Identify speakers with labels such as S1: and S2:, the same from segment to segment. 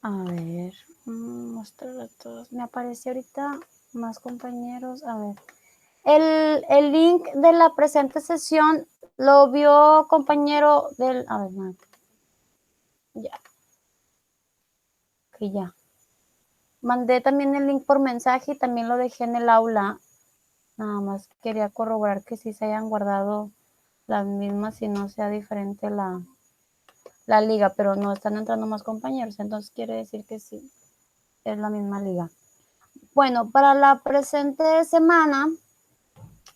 S1: A ver, mostrar a todos. Me aparece ahorita más compañeros. A ver. El link de la presente sesión lo vio compañero del. A ver, no, ya, que ya. Mandé también el link por mensaje y también lo dejé en el aula. Nada más quería corroborar que sí se hayan guardado las mismas y no sea diferente la liga, pero no están entrando más compañeros, entonces quiere decir que sí, es la misma liga. Bueno, para la presente semana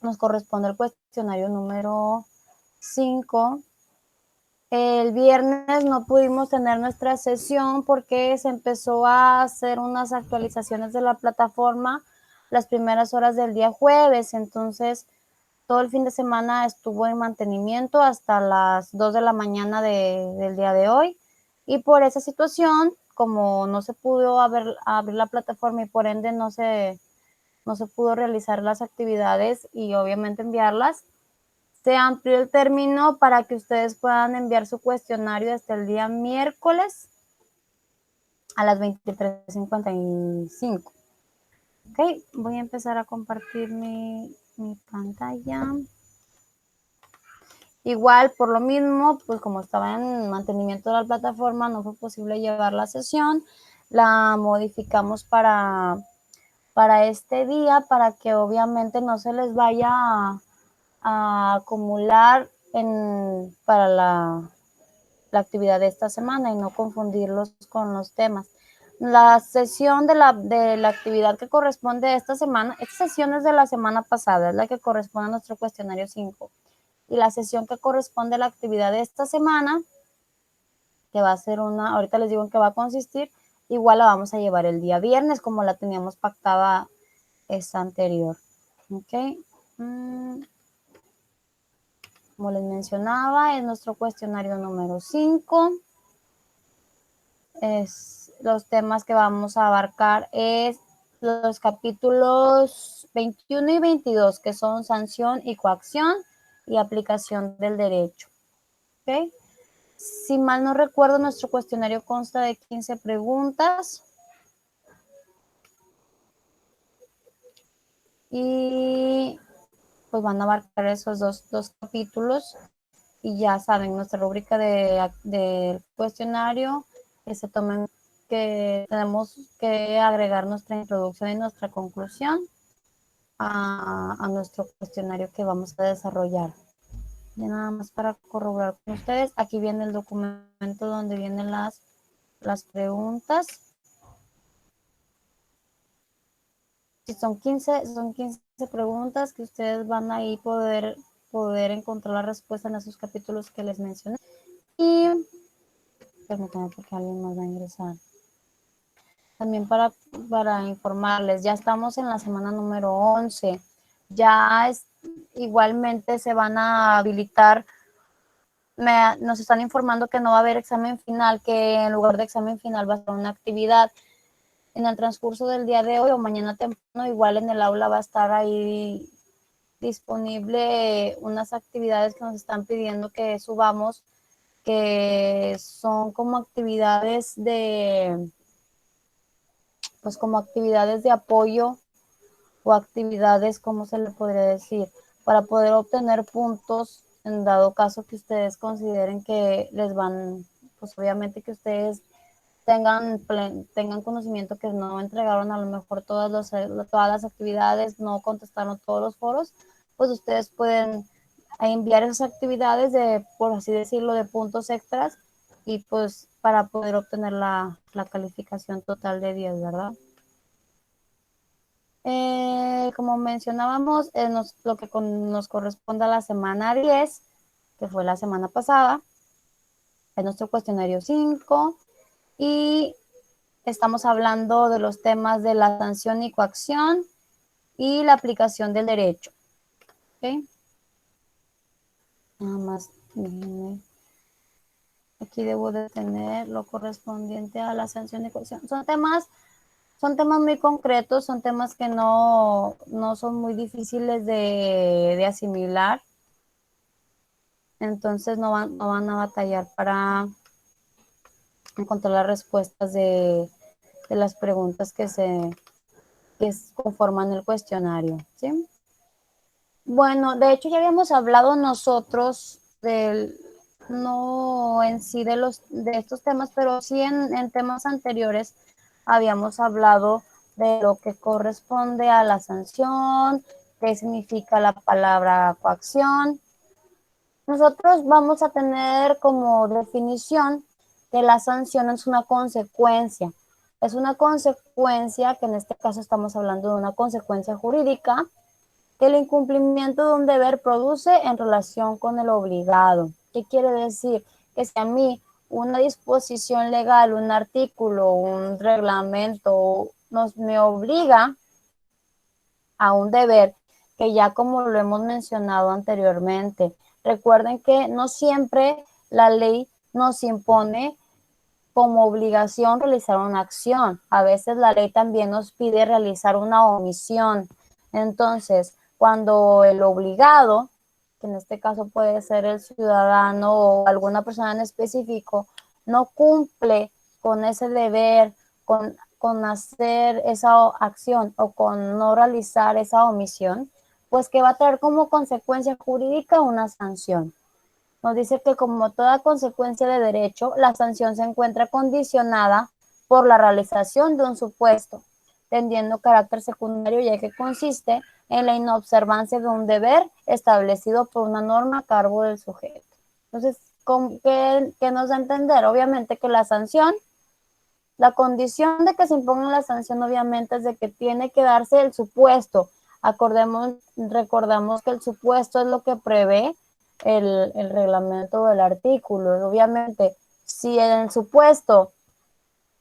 S1: nos corresponde el cuestionario número 5. El viernes no pudimos tener nuestra sesión porque se empezó a hacer unas actualizaciones de la plataforma las primeras horas del día jueves, entonces todo el fin de semana estuvo en mantenimiento hasta las 2 de la mañana del día de hoy y por esa situación, como no se pudo abrir la plataforma y por ende no se pudo realizar las actividades y obviamente enviarlas, se amplió el término para que ustedes puedan enviar su cuestionario hasta el día miércoles a las 23:55. Ok, voy a empezar a compartir mi pantalla. Igual, por lo mismo, pues como estaba en mantenimiento de la plataforma, no fue posible llevar la sesión. La modificamos para este día, para que obviamente no se les vaya a acumular para la actividad de esta semana y no confundirlos con los temas. La sesión de la actividad que corresponde a esta semana, esta sesión es de la semana pasada, es la que corresponde a nuestro cuestionario 5. Y la sesión que corresponde a la actividad de esta semana, que va a ser ahorita les digo en qué va a consistir, igual la vamos a llevar el día viernes como la teníamos pactada esta anterior. Ok. Como les mencionaba, es nuestro cuestionario número 5. Los temas que vamos a abarcar es los capítulos 21 y 22, que son sanción y coacción y aplicación del derecho. ¿Okay? Si mal no recuerdo, nuestro cuestionario consta de 15 preguntas. Y pues van a abarcar esos dos capítulos. Y ya saben, nuestra rúbrica de cuestionario que se tomen, que tenemos que agregar nuestra introducción y nuestra conclusión a nuestro cuestionario que vamos a desarrollar. Ya nada más para corroborar con ustedes, aquí viene el documento donde vienen las preguntas. Si son 15 preguntas que ustedes van a ahí poder encontrar la respuesta en esos capítulos que les mencioné. Y permítanme porque alguien más va a ingresar. También para informarles, ya estamos en la semana número 11. Ya igualmente se van a habilitar, nos están informando que no va a haber examen final, que en lugar de examen final va a ser una actividad. En el transcurso del día de hoy o mañana temprano, igual en el aula va a estar ahí disponible unas actividades que nos están pidiendo que subamos, que son como actividades como actividades de apoyo o actividades, ¿cómo se le podría decir? Para poder obtener puntos en dado caso que ustedes consideren que les van, pues obviamente que ustedes tengan conocimiento que no entregaron a lo mejor todas las actividades, no contestaron todos los foros, pues ustedes pueden enviar esas actividades por así decirlo, de puntos extras y pues para poder obtener la calificación total de 10, ¿verdad? Como mencionábamos, lo que nos corresponde a la semana 10, que fue la semana pasada, es nuestro cuestionario 5 y estamos hablando de los temas de la sanción y coacción y la aplicación del derecho. ¿Okay? Nada más, aquí debo de tener lo correspondiente a la sanción y coacción. Son temas muy concretos, son temas que no son muy difíciles de asimilar. Entonces no van a batallar encontrar las respuestas de las preguntas que conforman el cuestionario, ¿sí? Bueno, de hecho ya habíamos hablado nosotros no en sí de estos temas, pero sí en temas anteriores habíamos hablado de lo que corresponde a la sanción, qué significa la palabra coacción. Nosotros vamos a tener como definición que la sanción es una consecuencia. Es una consecuencia, que en este caso estamos hablando de una consecuencia jurídica, que el incumplimiento de un deber produce en relación con el obligado. ¿Qué quiere decir? Que si a mí una disposición legal, un artículo, un reglamento me obliga a un deber, que ya como lo hemos mencionado anteriormente, recuerden que no siempre la ley nos impone como obligación realizar una acción. A veces la ley también nos pide realizar una omisión. Entonces, cuando el obligado, que en este caso puede ser el ciudadano o alguna persona en específico, no cumple con ese deber, con hacer esa acción o con no realizar esa omisión, pues que va a traer como consecuencia jurídica una sanción. Nos dice que como toda consecuencia de derecho, la sanción se encuentra condicionada por la realización de un supuesto, teniendo carácter secundario, ya que consiste en la inobservancia de un deber establecido por una norma a cargo del sujeto. Entonces, ¿qué nos da a entender? Obviamente que la sanción, la condición de que se imponga la sanción obviamente es de que tiene que darse el supuesto. Recordamos que el supuesto es lo que prevé el reglamento del artículo. Obviamente, si en el supuesto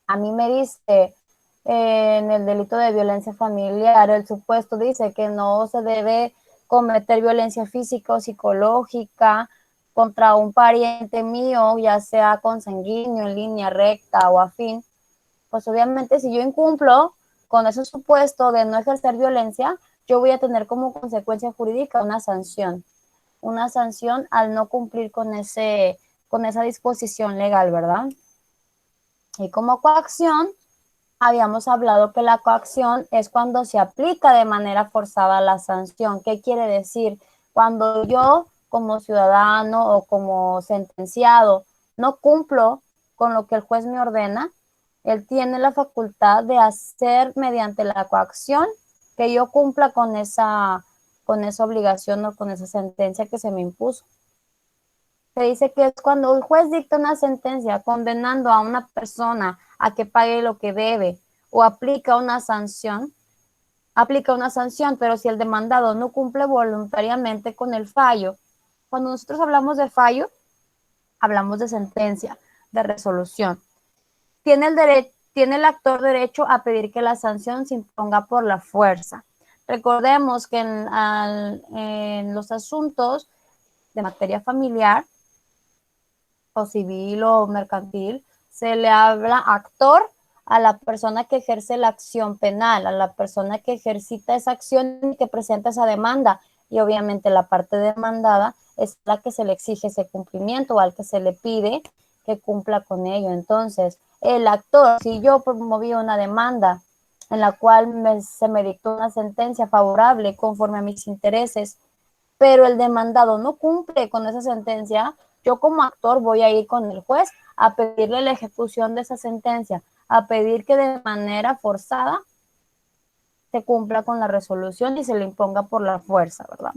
S1: a mí me dice en el delito de violencia familiar, el supuesto dice que no se debe cometer violencia física o psicológica contra un pariente mío, ya sea consanguíneo, en línea recta o afín, pues obviamente si yo incumplo con ese supuesto de no ejercer violencia, yo voy a tener como consecuencia jurídica una sanción al no cumplir con esa disposición legal, ¿verdad? Y como coacción, habíamos hablado que la coacción es cuando se aplica de manera forzada la sanción. ¿Qué quiere decir? Cuando yo como ciudadano o como sentenciado no cumplo con lo que el juez me ordena, él tiene la facultad de hacer mediante la coacción que yo cumpla con esa obligación o con esa sentencia que se me impuso. Se dice que es cuando el juez dicta una sentencia condenando a una persona a que pague lo que debe o aplica una sanción, pero si el demandado no cumple voluntariamente con el fallo, cuando nosotros hablamos de fallo, hablamos de sentencia, de resolución. Tiene el actor derecho a pedir que la sanción se imponga por la fuerza. Recordemos que en los asuntos de materia familiar, o civil o mercantil, se le habla actor a la persona que ejerce la acción penal, a la persona que ejercita esa acción y que presenta esa demanda. Y obviamente la parte demandada es la que se le exige ese cumplimiento o al que se le pide que cumpla con ello. Entonces, el actor, si yo promoví una demanda en la cual se me dictó una sentencia favorable conforme a mis intereses, pero el demandado no cumple con esa sentencia, yo como actor voy a ir con el juez a pedirle la ejecución de esa sentencia, a pedir que de manera forzada se cumpla con la resolución y se le imponga por la fuerza, ¿verdad?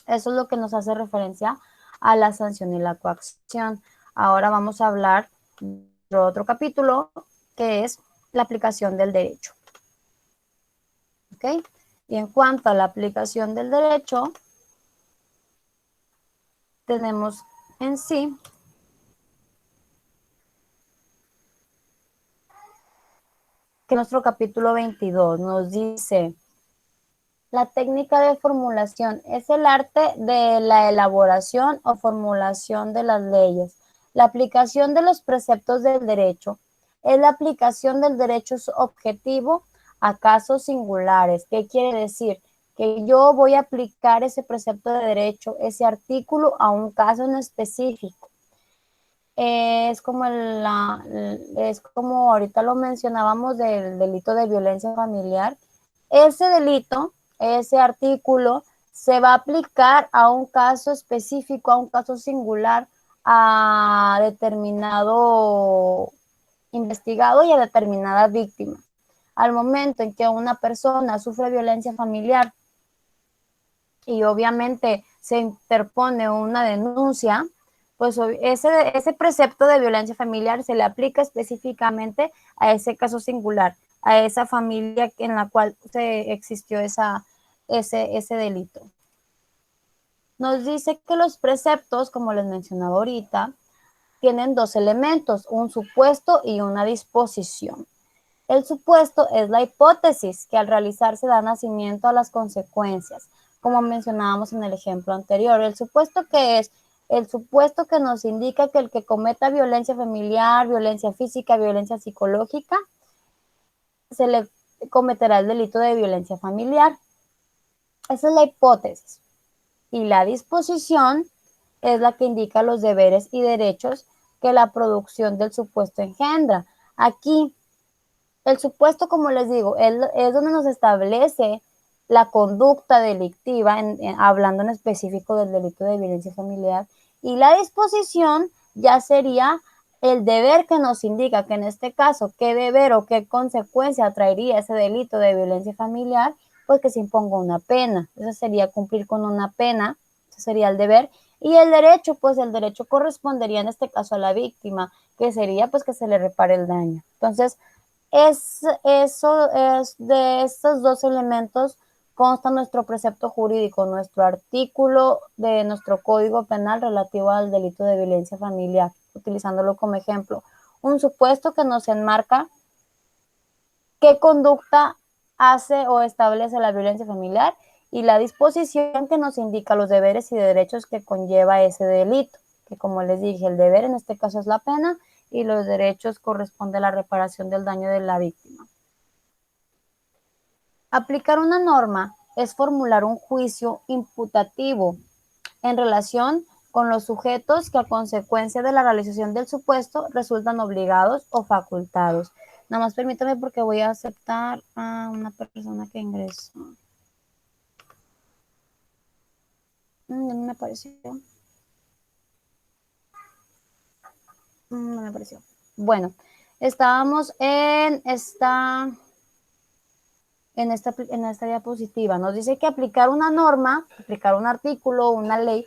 S1: Eso es lo que nos hace referencia a la sanción y la coacción. Ahora vamos a hablar de otro capítulo que es la aplicación del derecho. ¿Ok? Y en cuanto a la aplicación del derecho, tenemos en sí que nuestro capítulo 22 nos dice: la técnica de formulación es el arte de la elaboración o formulación de las leyes. La aplicación de los preceptos del derecho es la aplicación del derecho objetivo a casos singulares. ¿Qué quiere decir? Que yo voy a aplicar ese precepto de derecho, ese artículo, a un caso en específico. es como es como ahorita lo mencionábamos del delito de violencia familiar. Ese delito, ese artículo, se va a aplicar a un caso específico, a un caso singular, a determinado investigado y a determinada víctima. Al momento en que una persona sufre violencia familiar y obviamente se interpone una denuncia, pues ese precepto de violencia familiar se le aplica específicamente a ese caso singular, a esa familia en la cual existió ese delito. Nos dice que los preceptos, como les mencionaba ahorita, tienen dos elementos, un supuesto y una disposición. El supuesto es la hipótesis que al realizarse da nacimiento a las consecuencias, como mencionábamos en el ejemplo anterior. El supuesto que es el supuesto que nos indica que el que cometa violencia familiar, violencia física, violencia psicológica, se le cometerá el delito de violencia familiar. Esa es la hipótesis. Y la disposición es la que indica los deberes y derechos que la producción del supuesto engendra. Aquí el supuesto, como les digo, es donde nos establece la conducta delictiva, hablando en específico del delito de violencia familiar, y la disposición ya sería el deber que nos indica que en este caso, qué deber o qué consecuencia traería ese delito de violencia familiar, pues que se imponga una pena. Eso sería cumplir con una pena, ese sería el deber. Y el derecho, pues el derecho correspondería en este caso a la víctima, que sería pues que se le repare el daño. Entonces, eso es de estos dos elementos consta nuestro precepto jurídico, nuestro artículo de nuestro Código Penal relativo al delito de violencia familiar, utilizándolo como ejemplo. Un supuesto que nos enmarca qué conducta hace o establece la violencia familiar y la disposición que nos indica los deberes y derechos que conlleva ese delito, que como les dije, el deber en este caso es la pena y los derechos corresponde a la reparación del daño de la víctima. Aplicar una norma es formular un juicio imputativo en relación con los sujetos que a consecuencia de la realización del supuesto resultan obligados o facultados. Nada más permítame porque voy a aceptar a una persona que ingresó. No me apareció. No me apareció. Bueno, estábamos en esta diapositiva. Nos dice que aplicar una norma, aplicar un artículo, una ley,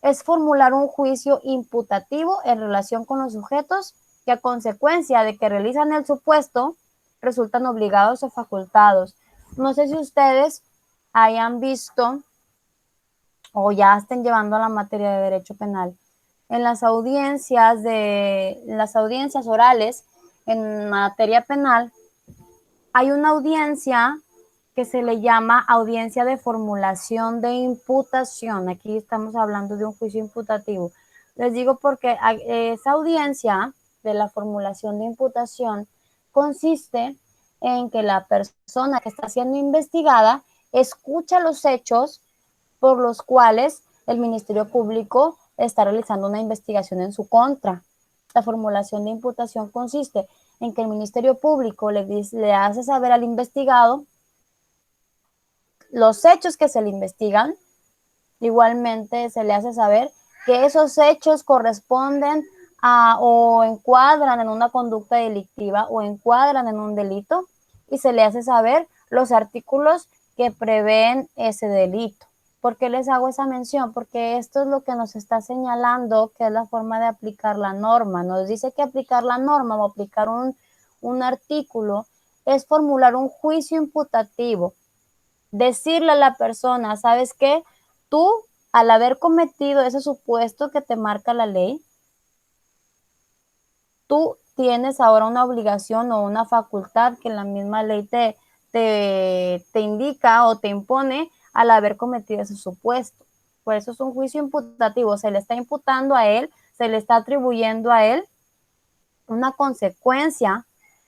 S1: es formular un juicio imputativo en relación con los sujetos que a consecuencia de que realizan el supuesto resultan obligados o facultados. No sé si ustedes hayan visto o ya estén llevando la materia de derecho penal. En las audiencias orales en materia penal hay una audiencia que se le llama audiencia de formulación de imputación. Aquí estamos hablando de un juicio imputativo. Les digo porque esa audiencia de la formulación de imputación consiste en que la persona que está siendo investigada escucha los hechos por los cuales el Ministerio Público está realizando una investigación en su contra. La formulación de imputación consiste en que el Ministerio Público le hace saber al investigado los hechos que se le investigan. Igualmente se le hace saber que esos hechos corresponden o encuadran en una conducta delictiva o encuadran en un delito y se le hace saber los artículos que prevén ese delito. ¿Por qué les hago esa mención? Porque esto es lo que nos está señalando que es la forma de aplicar la norma. Nos dice que aplicar la norma o aplicar un artículo es formular un juicio imputativo. Decirle a la persona, ¿sabes qué? Tú, al haber cometido ese supuesto que te marca la ley, tú tienes ahora una obligación o una facultad que la misma ley te indica o te impone al haber cometido ese supuesto. Por eso es un juicio imputativo, se le está imputando a él, se le está atribuyendo a él una consecuencia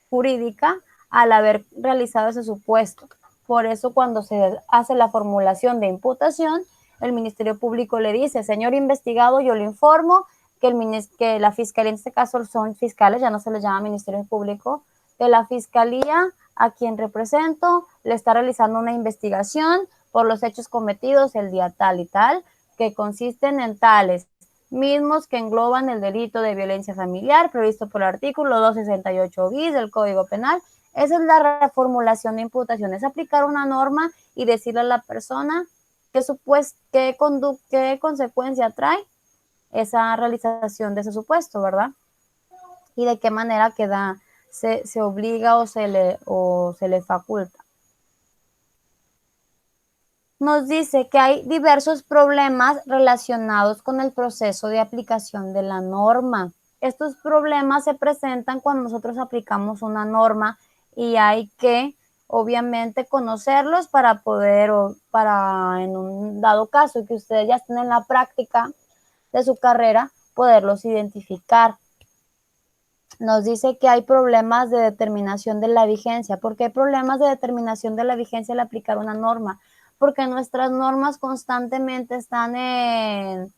S1: jurídica al haber realizado ese supuesto. Por eso cuando se hace la formulación de imputación, el Ministerio Público le dice, señor investigado, yo le informo que la fiscalía, en este caso son fiscales, ya no se les llama Ministerio Público, que la fiscalía a quien represento le está realizando una investigación por los hechos cometidos el día tal y tal, que consisten en tales mismos que engloban el delito de violencia familiar previsto por el artículo 268 bis del Código Penal. Esa es la reformulación de imputación, es aplicar una norma y decirle a la persona qué consecuencia trae esa realización de ese supuesto, ¿verdad? Y de qué manera se obliga o se le faculta. Nos dice que hay diversos problemas relacionados con el proceso de aplicación de la norma. Estos problemas se presentan cuando nosotros aplicamos una norma y hay que, obviamente, conocerlos para poder, o para en un dado caso que ustedes ya estén en la práctica de su carrera, poderlos identificar. Nos dice que hay problemas de determinación de la vigencia. ¿Por qué hay problemas de determinación de la vigencia al aplicar una norma? Porque nuestras normas constantemente están en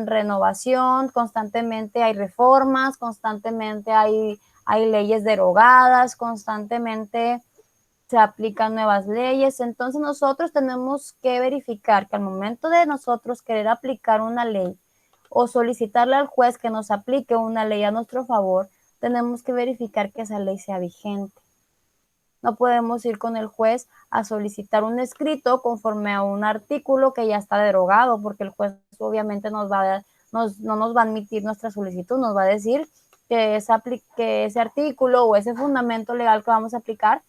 S1: renovación, constantemente hay reformas, constantemente hay leyes derogadas, constantemente se aplican nuevas leyes. Entonces nosotros tenemos que verificar que al momento de nosotros querer aplicar una ley o solicitarle al juez que nos aplique una ley a nuestro favor, tenemos que verificar que esa ley sea vigente. No podemos ir con el juez a solicitar un escrito conforme a un artículo que ya está derogado, porque el juez obviamente no nos va a admitir nuestra solicitud, nos va a decir que ese artículo o ese fundamento legal que vamos a aplicar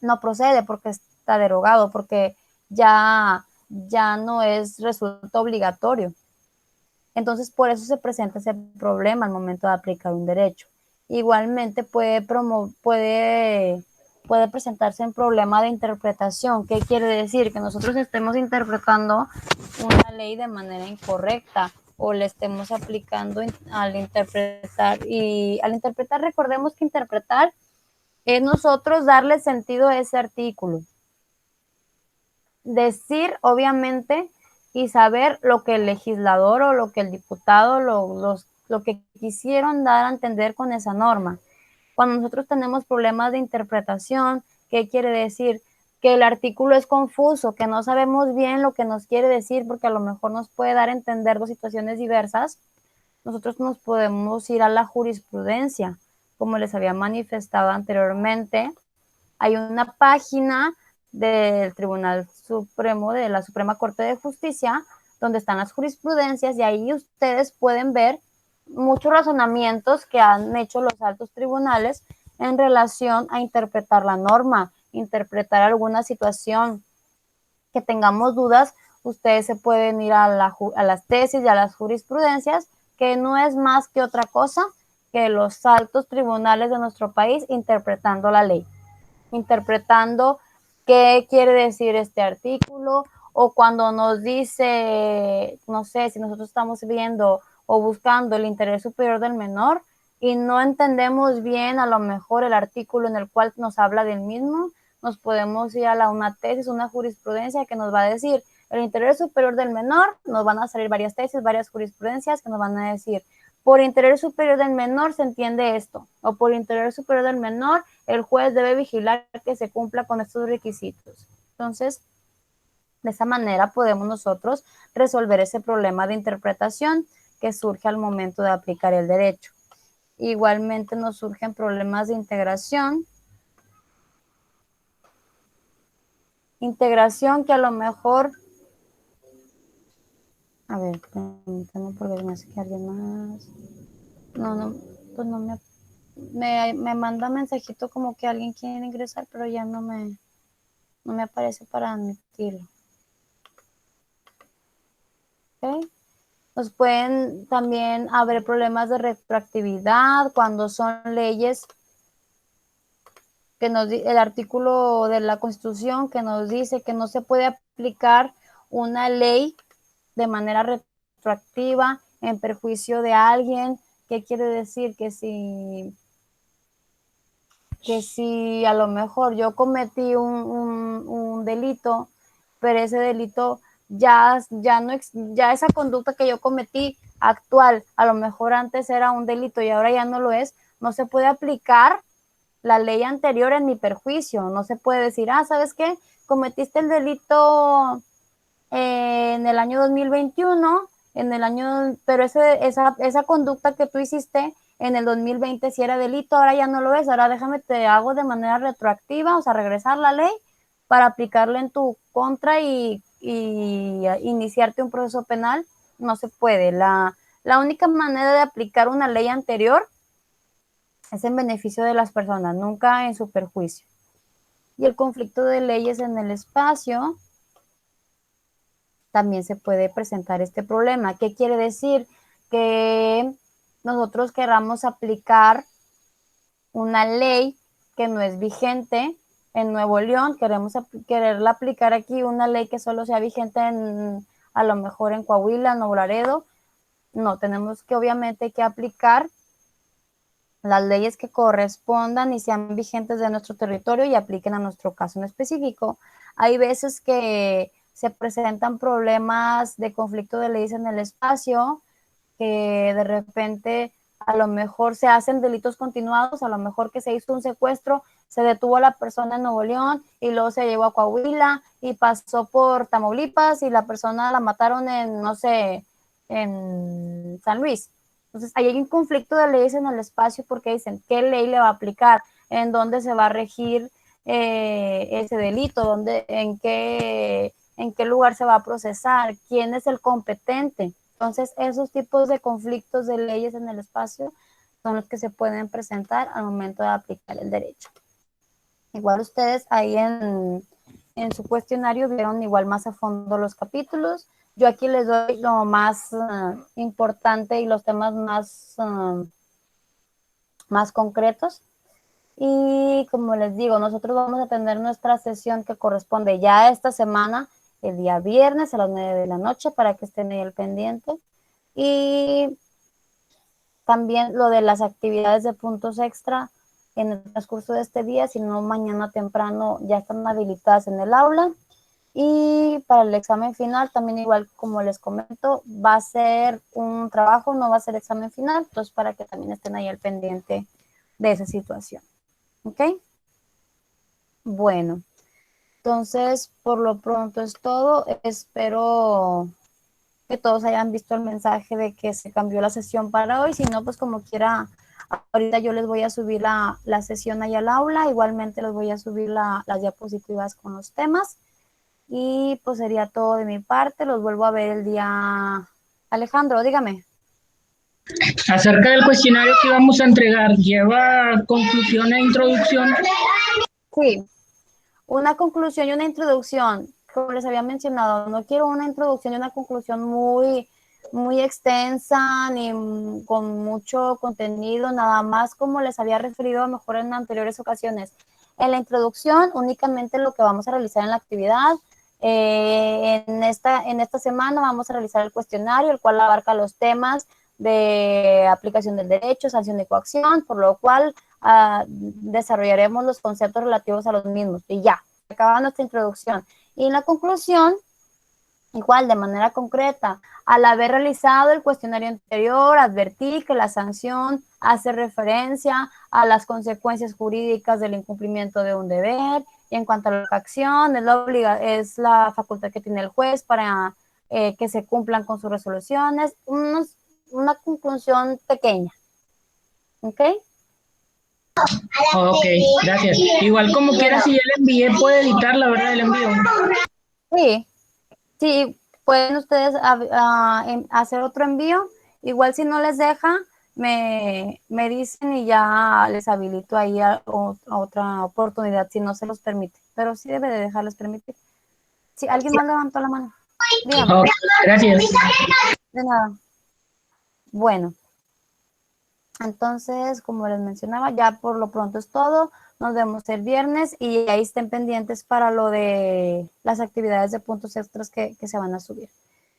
S1: no procede porque está derogado, porque ya no resulta obligatorio. Entonces, por eso se presenta ese problema al momento de aplicar un derecho. Igualmente puede presentarse un problema de interpretación. ¿Qué quiere decir? Que nosotros estemos interpretando una ley de manera incorrecta o le estemos aplicando al interpretar. Y al interpretar, recordemos que interpretar es nosotros darle sentido a ese artículo. Decir, obviamente, y saber lo que el legislador o lo que el diputado, lo que quisieron dar a entender con esa norma. Cuando nosotros tenemos problemas de interpretación, ¿qué quiere decir? Que el artículo es confuso, que no sabemos bien lo que nos quiere decir, porque a lo mejor nos puede dar a entender dos situaciones diversas. Nosotros nos podemos ir a la jurisprudencia, como les había manifestado anteriormente. Hay una página del Tribunal Supremo, de la Suprema Corte de Justicia, donde están las jurisprudencias y ahí ustedes pueden ver muchos razonamientos que han hecho los altos tribunales en relación a interpretar la norma, interpretar alguna situación que tengamos dudas. Ustedes se pueden ir a las tesis y a las jurisprudencias, que no es más que otra cosa que los altos tribunales de nuestro país interpretando la ley, interpretando qué quiere decir este artículo, o cuando nos dice, no sé, si nosotros estamos viendo o buscando el interés superior del menor y no entendemos bien a lo mejor el artículo en el cual nos habla del mismo, nos podemos ir a una tesis, una jurisprudencia que nos va a decir el interés superior del menor. Nos van a salir varias tesis, varias jurisprudencias que nos van a decir: por interés superior del menor se entiende esto, o por interés superior del menor el juez debe vigilar que se cumpla con estos requisitos. Entonces, de esa manera podemos nosotros resolver ese problema de interpretación que surge al momento de aplicar el derecho. Igualmente nos surgen problemas de integración que a lo mejor, a ver, permítame porque me hace que alguien más, no, pues no me manda mensajito como que alguien quiere ingresar, pero ya no me aparece para admitirlo. ¿Okay? Nos pueden también haber problemas de retroactividad cuando son leyes que el artículo de la Constitución que nos dice que no se puede aplicar una ley de manera retroactiva en perjuicio de alguien. ¿Qué quiere decir? Que si a lo mejor yo cometí un delito, pero ese delito ya no, ya esa conducta que yo cometí actual, a lo mejor antes era un delito y ahora ya no lo es, no se puede aplicar la ley anterior en mi perjuicio. No se puede decir, ¿sabes qué? Cometiste el delito en el año 2021, pero esa conducta que tú hiciste en el 2020 si era delito, ahora ya no lo es, ahora déjame te hago de manera retroactiva, o sea, regresar la ley para aplicarla en tu contra y iniciarte un proceso penal. No se puede. La única manera de aplicar una ley anterior es en beneficio de las personas, nunca en su perjuicio. Y el conflicto de leyes en el espacio, también se puede presentar este problema. ¿Qué quiere decir? Que nosotros queramos aplicar una ley que no es vigente en Nuevo León, quererla aplicar aquí, una ley que solo sea vigente a lo mejor en Coahuila, Nuevo Laredo. No, tenemos que obviamente que aplicar las leyes que correspondan y sean vigentes de nuestro territorio y apliquen a nuestro caso en específico. Hay veces que se presentan problemas de conflicto de leyes en el espacio, que de repente a lo mejor se hacen delitos continuados, a lo mejor que se hizo un secuestro, se detuvo a la persona en Nuevo León y luego se llevó a Coahuila y pasó por Tamaulipas y la persona la mataron en, no sé, en San Luis. Entonces, ahí hay un conflicto de leyes en el espacio porque dicen, ¿qué ley le va a aplicar? ¿En dónde se va a regir ese delito? ¿En qué lugar se va a procesar? ¿Quién es el competente? Entonces, esos tipos de conflictos de leyes en el espacio son los que se pueden presentar al momento de aplicar el derecho. Igual ustedes ahí en su cuestionario vieron igual más a fondo los capítulos. Yo aquí les doy lo más importante y los temas más concretos. Y como les digo, nosotros vamos a tener nuestra sesión que corresponde ya esta semana, el día viernes a las 9 de la noche, para que estén ahí al pendiente. Y también lo de las actividades de puntos extra en el transcurso de este día, si no mañana temprano ya están habilitadas en el aula. Y para el examen final, también igual como les comento, va a ser un trabajo, no va a ser examen final, entonces para que también estén ahí al pendiente de esa situación. ¿Ok? Bueno, entonces por lo pronto es todo. Espero que todos hayan visto el mensaje de que se cambió la sesión para hoy. Si no, pues como quiera, ahorita yo les voy a subir la sesión ahí al aula. Igualmente les voy a subir las diapositivas con los temas. Y pues sería todo de mi parte. Los vuelvo a ver el día. Alejandro, dígame.
S2: Acerca del cuestionario que vamos a entregar, ¿lleva conclusión e introducción?
S1: Sí, una conclusión y una introducción. Como les había mencionado, no quiero una introducción y una conclusión muy extensa ni con mucho contenido, nada más como les había referido a lo mejor en anteriores ocasiones. En la introducción, únicamente lo que vamos a realizar en la actividad. En esta semana vamos a realizar el cuestionario, el cual abarca los temas de aplicación del derecho, sanción y coacción, por lo cual desarrollaremos los conceptos relativos a los mismos. Y ya, acaba nuestra introducción. Y en la conclusión, igual de manera concreta, al haber realizado el cuestionario anterior, advertí que la sanción hace referencia a las consecuencias jurídicas del incumplimiento de un deber, y en cuanto a la acción, es la facultad que tiene el juez para que se cumplan con sus resoluciones. Una conclusión pequeña. ¿Ok?
S2: Ok, gracias. Igual como quiera, si ya le envié, puede editar la verdad el envío.
S1: Sí, sí, pueden ustedes hacer otro envío. Igual si no les deja, me dicen y ya les habilito ahí a otra oportunidad si no se los permite. Pero sí debe de dejarles permitir. Si alguien más levantó la mano, dígame.
S2: Ok, gracias.
S1: De nada. Bueno, entonces, como les mencionaba, ya por lo pronto es todo. Nos vemos el viernes y ahí estén pendientes para lo de las actividades de puntos extras que se van a subir.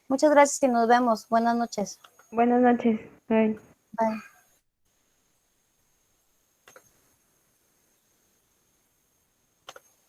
S1: Muchas gracias y nos vemos. Buenas noches.
S3: Buenas noches. Bye.
S1: Bye.